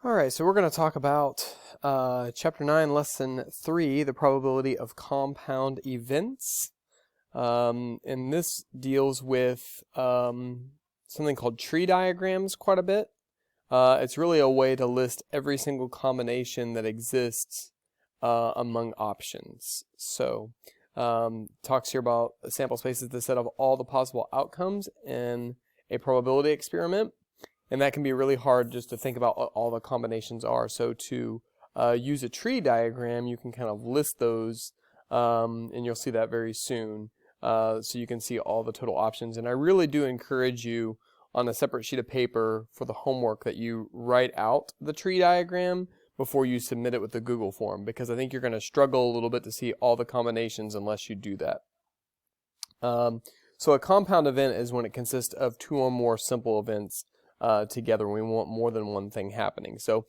All right, so we're going to talk about Chapter 9, Lesson 3, the probability of compound events. And this deals with something called tree diagrams quite a bit. It's really a way to list every single combination that exists among options. So, talks here about a sample space is the set of all the possible outcomes in a probability experiment. And that can be really hard just to think about what all the combinations are. So to use a tree diagram, you can kind of list those, and you'll see that very soon. So you can see all the total options. And I really do encourage you on a separate sheet of paper for the homework that you write out the tree diagram before you submit it with the Google form, because I think you're going to struggle a little bit to see all the combinations unless you do that. So a compound event is when it consists of two or more simple events together. We want more than one thing happening. So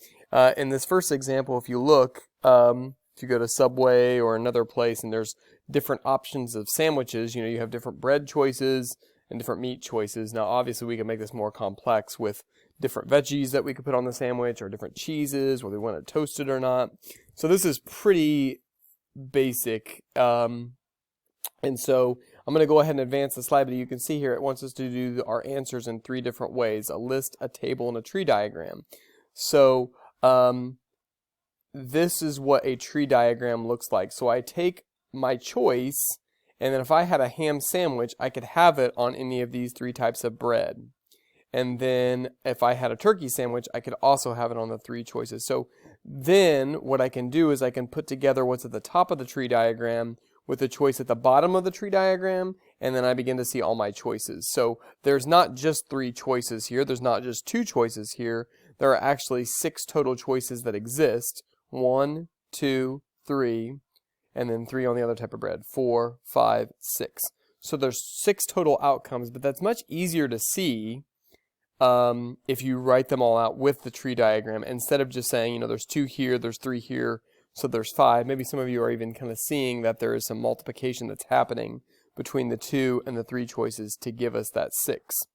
in this first example, if you look, if you go to Subway or another place and there's different options of sandwiches, you have different bread choices and different meat choices. Now, obviously, we can make this more complex with different veggies that we could put on the sandwich or different cheeses, whether we want it toasted or not. So this is pretty basic. And so I'm going to go ahead and advance the slide, but you can see here it wants us to do our answers in three different ways: a list, a table, and a tree diagram. So this is what a tree diagram looks like. So I take my choice, and then if I had a ham sandwich, I could have it on any of these three types of bread. And then if I had a turkey sandwich, I could also have it on the three choices. So then what I can do is I can put together what's at the top of the tree diagram with the choice at the bottom of the tree diagram, and then I begin to see all my choices. So there's not just three choices here. There's not just two choices here. There are actually 6 total choices that exist. 1, 2, 3, and then 3 on the other type of bread. 4, 5, 6. So there's 6 total outcomes, but that's much easier to see if you write them all out with the tree diagram instead of just saying, there's 2 here, there's 3 here, so there's 5. Maybe some of you are even kind of seeing that there is some multiplication that's happening between the 2 and the 3 choices to give us that 6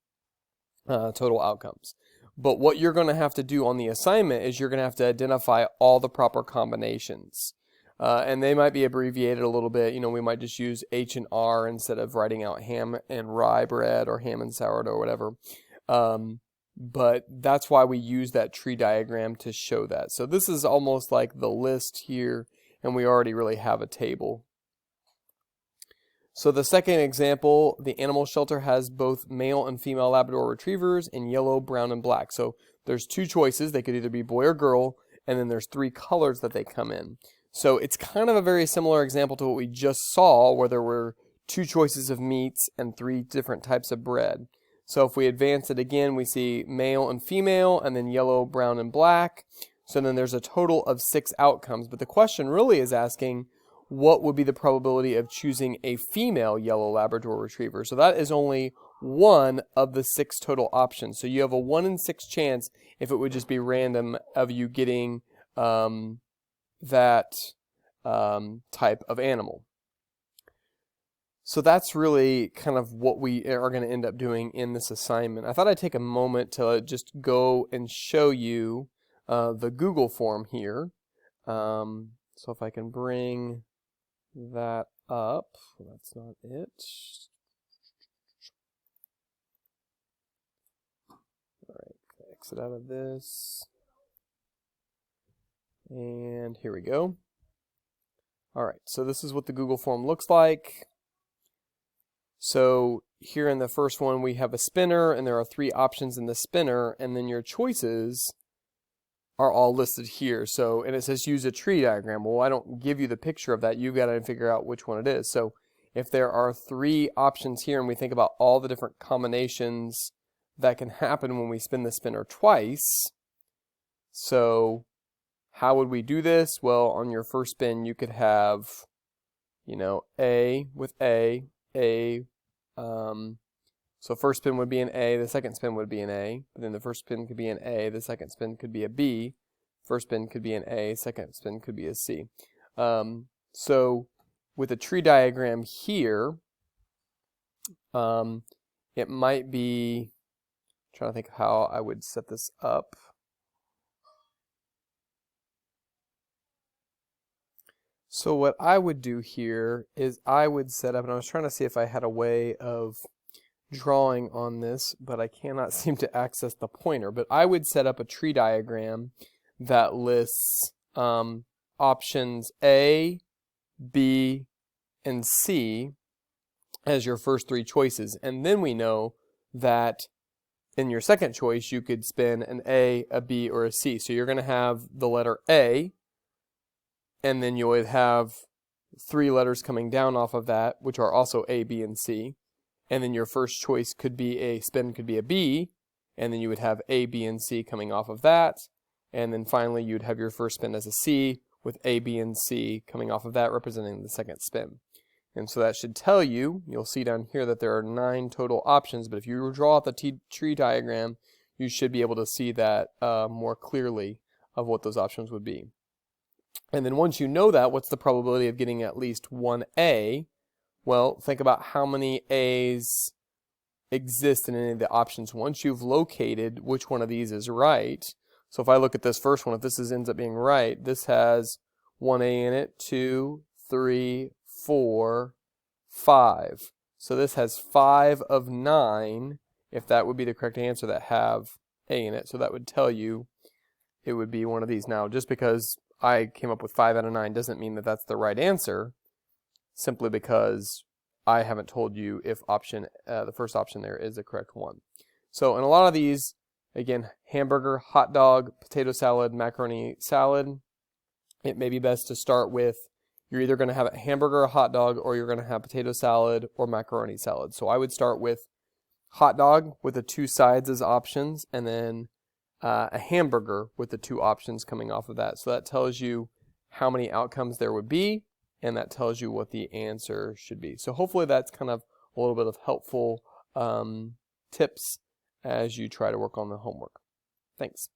total outcomes. But what you're going to have to do on the assignment is you're going to have to identify all the proper combinations. And they might be abbreviated a little bit. We might just use H and R instead of writing out ham and rye bread or ham and sourdough or whatever. But that's why we use that tree diagram to show that. So this is almost like the list here, and we already really have a table. So the second example, the animal shelter has both male and female Labrador retrievers in yellow, brown, and black. So there's 2 choices. They could either be boy or girl, and then there's 3 colors that they come in. So it's kind of a very similar example to what we just saw, where there were 2 choices of meats and 3 different types of bread. So if we advance it again, we see male and female, and then yellow, brown, and black. So then there's a total of 6 outcomes. But the question really is asking, what would be the probability of choosing a female yellow Labrador retriever? So that is only one of the 6 total options. So you have a 1 in 6 chance, if it would just be random, of you getting that type of animal. So that's really kind of what we are going to end up doing in this assignment. I thought I'd take a moment to just go and show you the Google form here. So if I can bring that up, that's not it. All right, exit out of this. And here we go. All right, so this is what the Google form looks like. So here in the first one, we have a spinner, and there are 3 options in the spinner, and then your choices are all listed here. So, and it says use a tree diagram. Well, I don't give you the picture of that. You've got to figure out which one it is. So if there are 3 options here, and we think about all the different combinations that can happen when we spin the spinner twice, so how would we do this? Well, on your first spin, you could have, A with A. So first spin would be an A, the second spin would be an A, but then the first spin could be an A, the second spin could be a B, first spin could be an A, second spin could be a C. So with a tree diagram here, it might be, I'm trying to think of how I would set this up. So what I would do here is I would set up, and I was trying to see if I had a way of drawing on this, but I cannot seem to access the pointer. But I would set up a tree diagram that lists options A, B, and C as your first three choices. And then we know that in your second choice, you could spin an A, a B, or a C. So you're going to have the letter A, and then you would have three letters coming down off of that, which are also A, B, and C. And then your first choice could be a spin, could be a B, and then you would have A, B, and C coming off of that. And then finally, you'd have your first spin as a C, with A, B, and C coming off of that, representing the second spin. And so that should tell you, you'll see down here that there are 9 total options, but if you draw out the tree diagram, you should be able to see that more clearly of what those options would be. And then once you know that, what's the probability of getting at least one A? Well, think about how many A's exist in any of the options. Once you've located which one of these is right, so if I look at this first one, if this ends up being right, this has one A in it, 2, 3, 4, 5. So this has 5 of 9, if that would be the correct answer, that have A in it. So that would tell you it would be one of these. Now, just because I came up with 5 out of 9 doesn't mean that that's the right answer, simply because I haven't told you if the first option there is the correct one. So in a lot of these, again, hamburger, hot dog, potato salad, macaroni salad, it may be best to start with, you're either going to have a hamburger or a hot dog, or you're going to have potato salad or macaroni salad. So I would start with hot dog with the 2 sides as options, and then a hamburger with the 2 options coming off of that. So that tells you how many outcomes there would be, and that tells you what the answer should be. So hopefully that's kind of a little bit of helpful tips as you try to work on the homework. Thanks.